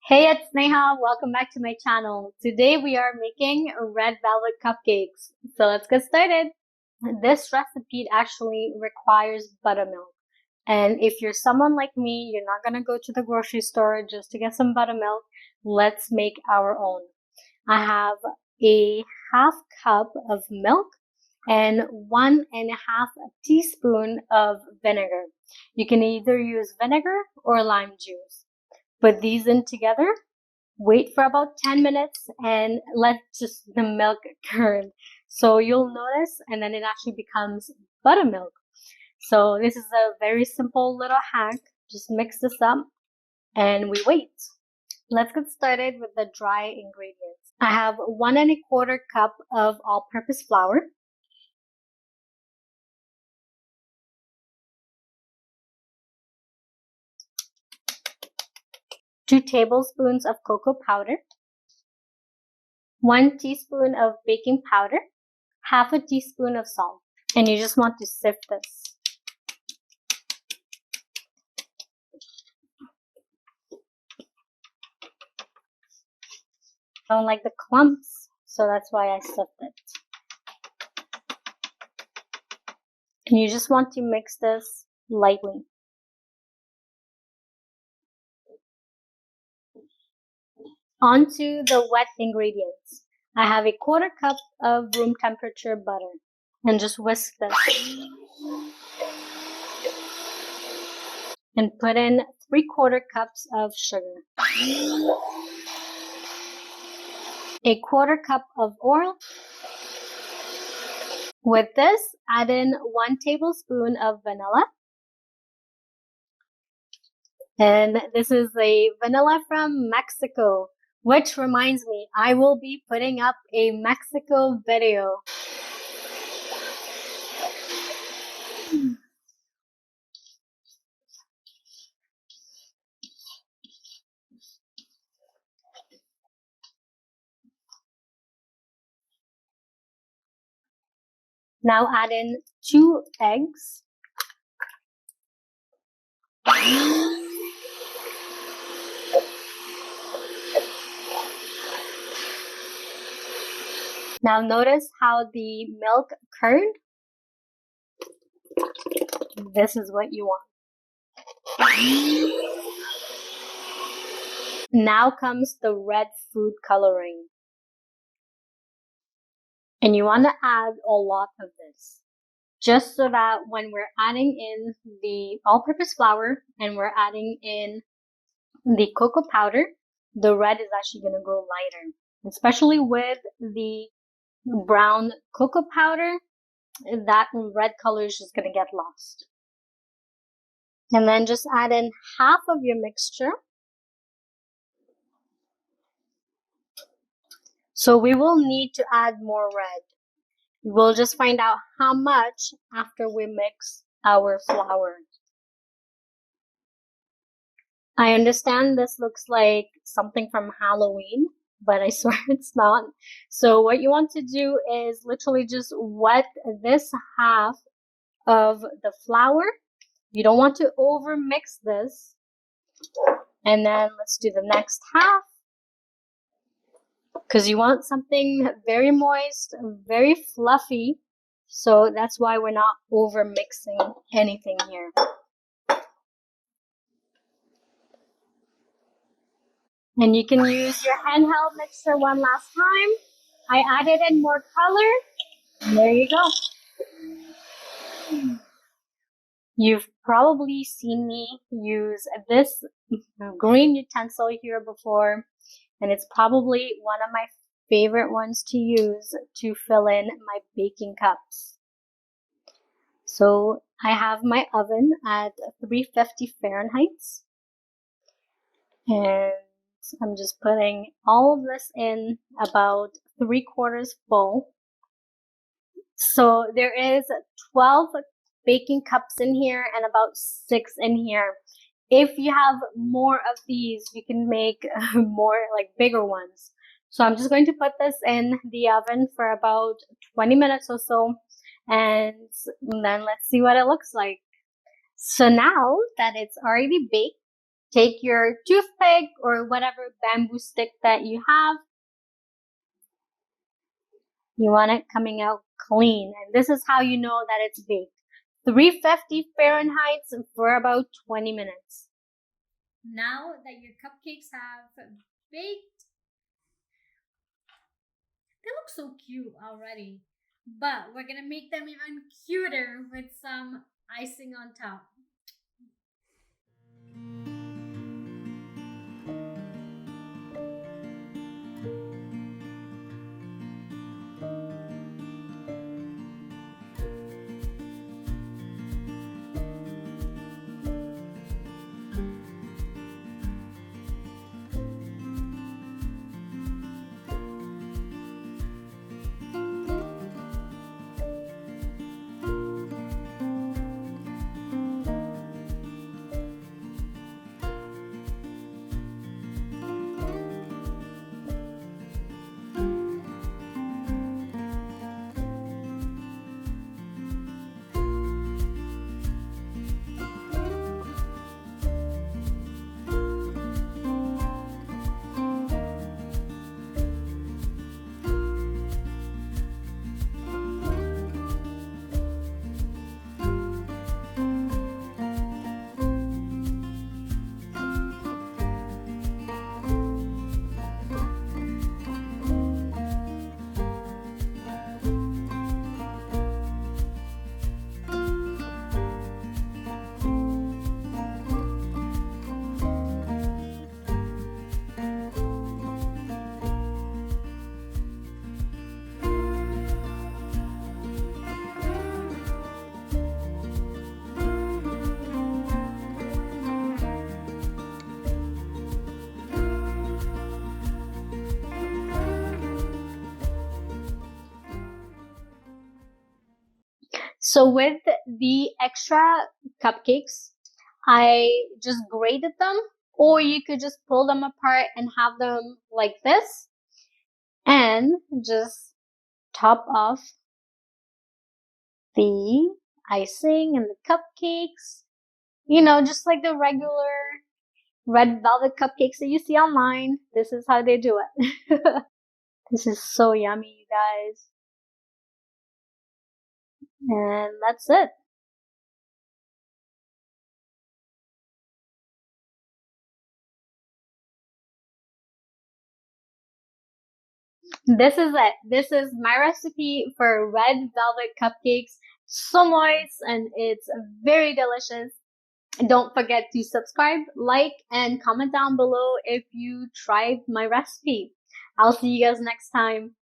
Hey, it's Neha. Welcome back to my channel. Today we are making red velvet cupcakes. So let's get started. This recipe actually requires buttermilk. And if you're someone like me, you're not gonna go to the grocery store just to get some buttermilk. Let's make our own. I have a half cup of milk and 1.5 teaspoon of vinegar. You can either use vinegar or lime juice. Put these in together, wait for about 10 minutes and let just the milk curd. So you'll notice, and then it actually becomes buttermilk. So this is a very simple little hack. Just mix this up and we wait. Let's get started with the dry ingredients. I have 1.25 cup of all-purpose flour, 2 tablespoons of cocoa powder, 1 teaspoon of baking powder, half a teaspoon of salt, and you just want to sift this. I don't like the clumps, so that's why I sift it. And you just want to mix this lightly. Onto the wet ingredients. I have 1/4 cup of room temperature butter and just whisk this. And put in 3/4 cups of sugar. 1/4 cup of oil. With this, add in 1 tablespoon of vanilla. And this is a vanilla from Mexico, which reminds me, I will be putting up a Mexico video. Now add in 2 eggs. Now notice how the milk curd, this is what you want. Now comes the red food coloring. And you want to add a lot of this, just so that when we're adding in the all-purpose flour and we're adding in the cocoa powder, the red is actually going to go lighter, especially with the brown cocoa powder. That red color is just going to get lost. And then just add in half of your mixture. So we will need to add more red. We'll just find out how much after we mix our flour. I understand this looks like something from Halloween, but I swear it's not. So what you want to do is literally just wet this half of the flour. You don't want to over mix this. And then let's do the next half, because you want something very moist, very fluffy. So that's why we're not over mixing anything here. And you can use your handheld mixer one last time. I added in more color. And there you go. You've probably seen me use this green utensil here before, and it's probably one of my favorite ones to use to fill in my baking cups. So I have my oven at 350 Fahrenheit, and I'm just putting all of this in about 3/4 full. So there is 12 baking cups in here and about 6 in here. If you have more of these, you can make more like bigger ones. So I'm just going to put this in the oven for about 20 minutes or so, and then let's see what it looks like. So now that it's already baked, take your toothpick or whatever bamboo stick that you have. You want it coming out clean. And this is how you know that it's baked. 350 Fahrenheit for about 20 minutes. Now that your cupcakes have baked, they look so cute already. But we're gonna make them even cuter with some icing on top. So with the extra cupcakes, I just grated them, or you could just pull them apart and have them like this, and just top off the icing and the cupcakes. You know, just like the regular red velvet cupcakes that you see online. This is how they do it. This is so yummy, you guys. And that's it. This is it. This is my recipe for red velvet cupcakes. So moist and it's very delicious. Don't forget to subscribe, like, and comment down below if you tried my recipe. I'll see you guys next time.